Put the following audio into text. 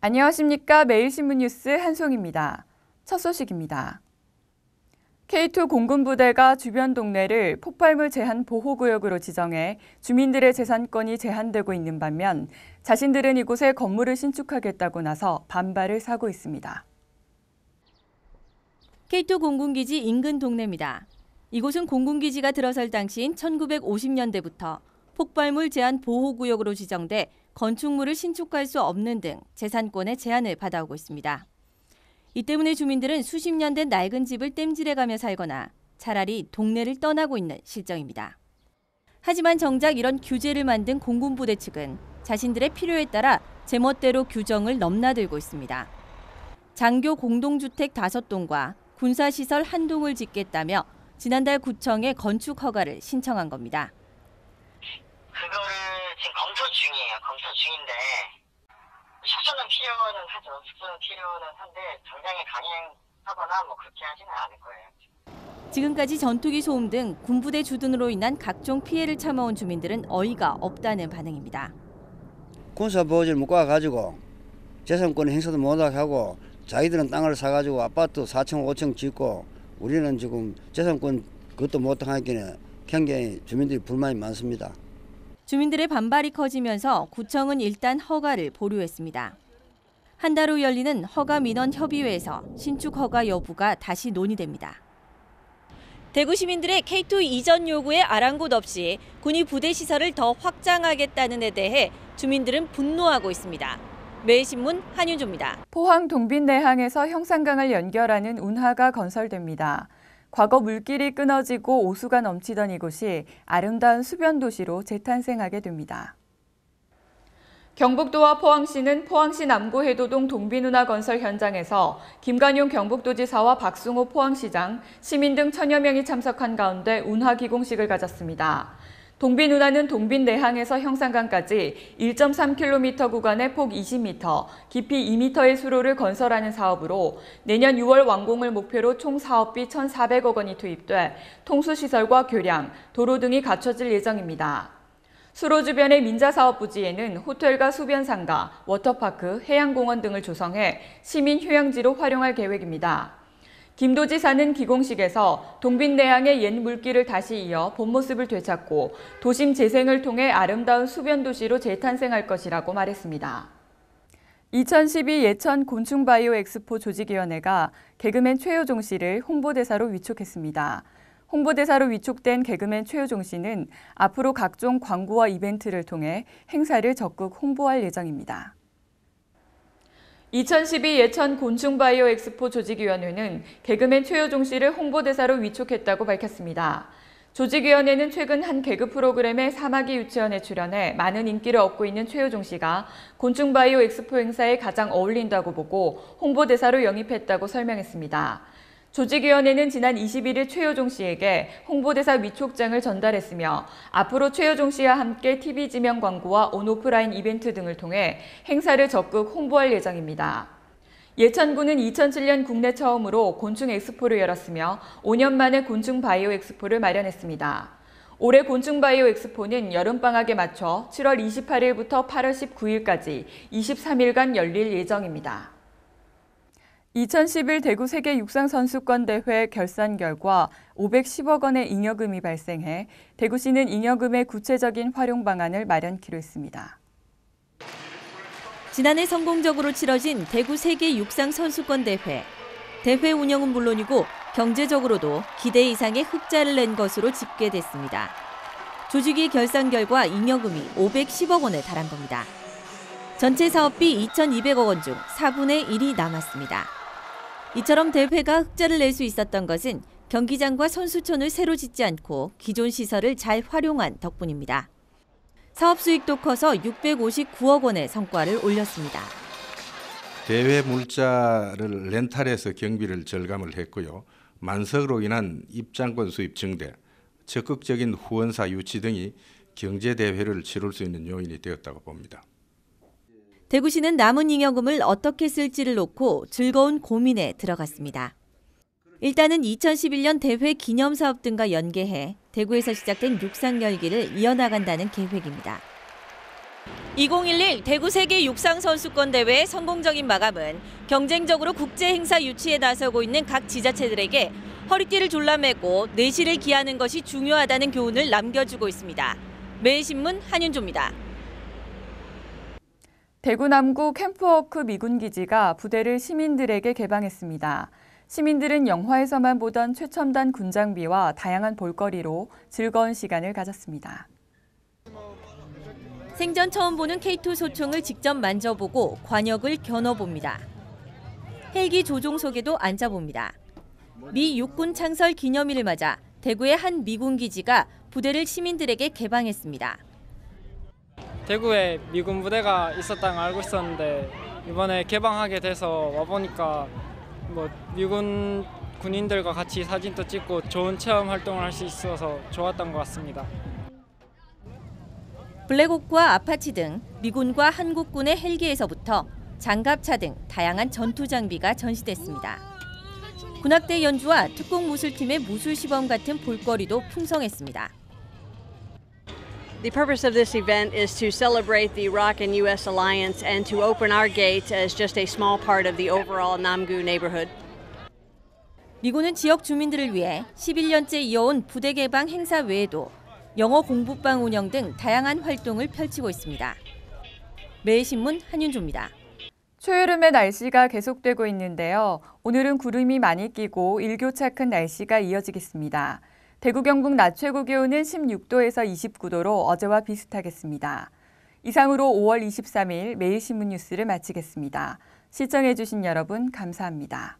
안녕하십니까. 매일신문 뉴스 한송입니다. 첫 소식입니다. K2 공군부대가 주변 동네를 폭발물 제한 보호구역으로 지정해 주민들의 재산권이 제한되고 있는 반면 자신들은 이곳에 건물을 신축하겠다고 나서 반발을 사고 있습니다. K2 공군기지 인근 동네입니다. 이곳은 공군기지가 들어설 당시인 1950년대부터 폭발물 제한 보호구역으로 지정돼 건축물을 신축할 수 없는 등 재산권의 제한을 받아오고 있습니다. 이 때문에 주민들은 수십 년 된 낡은 집을 땜질해가며 살거나 차라리 동네를 떠나고 있는 실정입니다. 하지만 정작 이런 규제를 만든 공군부대 측은 자신들의 필요에 따라 제멋대로 규정을 넘나들고 있습니다. 장교 공동주택 5동과 군사시설 1동을 짓겠다며 지난달 구청에 건축 허가를 신청한 겁니다. 그거를 지금 검토 중이에요. 검토 중인데 숙소는 필요는 하죠. 숙소는 필요는 한데 당장에 강행하거나 뭐 그렇게 하지는 않을 거예요. 지금까지 전투기 소음 등 군부대 주둔으로 인한 각종 피해를 참아온 주민들은 어이가 없다는 반응입니다. 군사보호제를 묶어가지고 재산권 행사도 못하게 하고 자기들은 땅을 사가지고 아파트 4층 5층 짓고 우리는 지금 재산권 그것도 못하기에 굉장히 주민들이 불만이 많습니다. 주민들의 반발이 커지면서 구청은 일단 허가를 보류했습니다. 한 달 후 열리는 허가민원협의회에서 신축 허가 여부가 다시 논의됩니다. 대구 시민들의 K2 이전 요구에 아랑곳 없이 군이 부대 시설을 더 확장하겠다는 데 대해 주민들은 분노하고 있습니다. 매일신문 한윤주입니다. 포항 동빈내항에서 형산강을 연결하는 운하가 건설됩니다. 과거 물길이 끊어지고 오수가 넘치던 이곳이 아름다운 수변 도시로 재탄생하게 됩니다. 경북도와 포항시는 포항시 남구 해도동 동빈운하 건설 현장에서 김관용 경북도지사와 박승호 포항시장, 시민 등 1000여 명이 참석한 가운데 운하 기공식을 가졌습니다. 동빈운하는 동빈내항에서 형산강까지 1.3km 구간의 폭 20m, 깊이 2m의 수로를 건설하는 사업으로 내년 6월 완공을 목표로 총 사업비 1,400억 원이 투입돼 통수시설과 교량, 도로 등이 갖춰질 예정입니다. 수로 주변의 민자사업 부지에는 호텔과 수변상가, 워터파크, 해양공원 등을 조성해 시민 휴양지로 활용할 계획입니다. 김 도지사는 기공식에서 동빈내항의 옛 물길을 다시 이어 본 모습을 되찾고 도심 재생을 통해 아름다운 수변 도시로 재탄생할 것이라고 말했습니다. 2012 예천 곤충바이오 엑스포 조직위원회가 개그맨 최효종 씨를 홍보대사로 위촉했습니다. 홍보대사로 위촉된 개그맨 최효종 씨는 앞으로 각종 광고와 이벤트를 통해 행사를 적극 홍보할 예정입니다. 2012 예천 곤충바이오 엑스포 조직위원회는 개그맨 최효종 씨를 홍보대사로 위촉했다고 밝혔습니다. 조직위원회는 최근 한 개그 프로그램의 사마귀 유치원에 출연해 많은 인기를 얻고 있는 최효종 씨가 곤충바이오 엑스포 행사에 가장 어울린다고 보고 홍보대사로 영입했다고 설명했습니다. 조직위원회는 지난 21일 최효종 씨에게 홍보대사 위촉장을 전달했으며 앞으로 최효종 씨와 함께 TV 지명 광고와 온오프라인 이벤트 등을 통해 행사를 적극 홍보할 예정입니다. 예천군은 2007년 국내 처음으로 곤충 엑스포를 열었으며 5년 만에 곤충 바이오 엑스포를 마련했습니다. 올해 곤충 바이오 엑스포는 여름방학에 맞춰 7월 28일부터 8월 19일까지 23일간 열릴 예정입니다. 2011 대구 세계 육상선수권 대회 결산 결과 510억 원의 잉여금이 발생해 대구시는 잉여금의 구체적인 활용 방안을 마련키로 했습니다. 지난해 성공적으로 치러진 대구 세계 육상선수권 대회. 대회 운영은 물론이고 경제적으로도 기대 이상의 흑자를 낸 것으로 집계됐습니다. 조직위 결산 결과 잉여금이 510억 원에 달한 겁니다. 전체 사업비 2,200억 원 중 4분의 1이 남았습니다. 이처럼 대회가 흑자를 낼 수 있었던 것은 경기장과 선수촌을 새로 짓지 않고 기존 시설을 잘 활용한 덕분입니다. 사업 수익도 커서 659억 원의 성과를 올렸습니다. 대회 물자를 렌탈해서 경비를 절감을 했고요. 만석으로 인한 입장권 수입 증대, 적극적인 후원사 유치 등이 경제대회를 치룰 수 있는 요인이 되었다고 봅니다. 대구시는 남은 잉여금을 어떻게 쓸지를 놓고 즐거운 고민에 들어갔습니다. 일단은 2011년 대회 기념사업 등과 연계해 대구에서 시작된 육상 열기를 이어나간다는 계획입니다. 2011 대구 세계 육상 선수권 대회의 성공적인 마감은 경쟁적으로 국제 행사 유치에 나서고 있는 각 지자체들에게 허리띠를 졸라매고 내실을 기하는 것이 중요하다는 교훈을 남겨주고 있습니다. 매일신문 한윤조입니다. 대구 남구 캠프워크 미군기지가 부대를 시민들에게 개방했습니다. 시민들은 영화에서만 보던 최첨단 군장비와 다양한 볼거리로 즐거운 시간을 가졌습니다. 생전 처음 보는 K2 소총을 직접 만져보고 관역을 겨눠봅니다. 헬기 조종석에도 앉아봅니다. 미 육군 창설 기념일을 맞아 대구의 한 미군 기지가 부대를 시민들에게 개방했습니다. 대구에 미군 부대가 있었다는 걸 알고 있었는데 이번에 개방하게 돼서 와보니까 미군 군인들과 같이 사진도 찍고 좋은 체험 활동을 할 수 있어서 좋았던 것 같습니다. 블랙호크와 아파치 등 미군과 한국군의 헬기에서부터 장갑차 등 다양한 전투 장비가 전시됐습니다. 군악대 연주와 특공 무술팀의 무술 시범 같은 볼거리도 풍성했습니다. The purpose of this event is to celebrate the Iraq and U.S. alliance and to open our gate as just a small part of the overall Namgu neighborhood. 미군은 지역 주민들을 위해 11년째 이어온 부대 개방 행사 외에도 영어 공부방 운영 등 다양한 활동을 펼치고 있습니다. 매일신문 한윤조입니다. 초여름의 날씨가 계속되고 있는데요. 오늘은 구름이 많이 끼고 일교차 큰 날씨가 이어지겠습니다. 대구 경북 낮 최고 기온은 16도에서 29도로 어제와 비슷하겠습니다. 이상으로 5월 23일 매일신문 뉴스를 마치겠습니다. 시청해주신 여러분 감사합니다.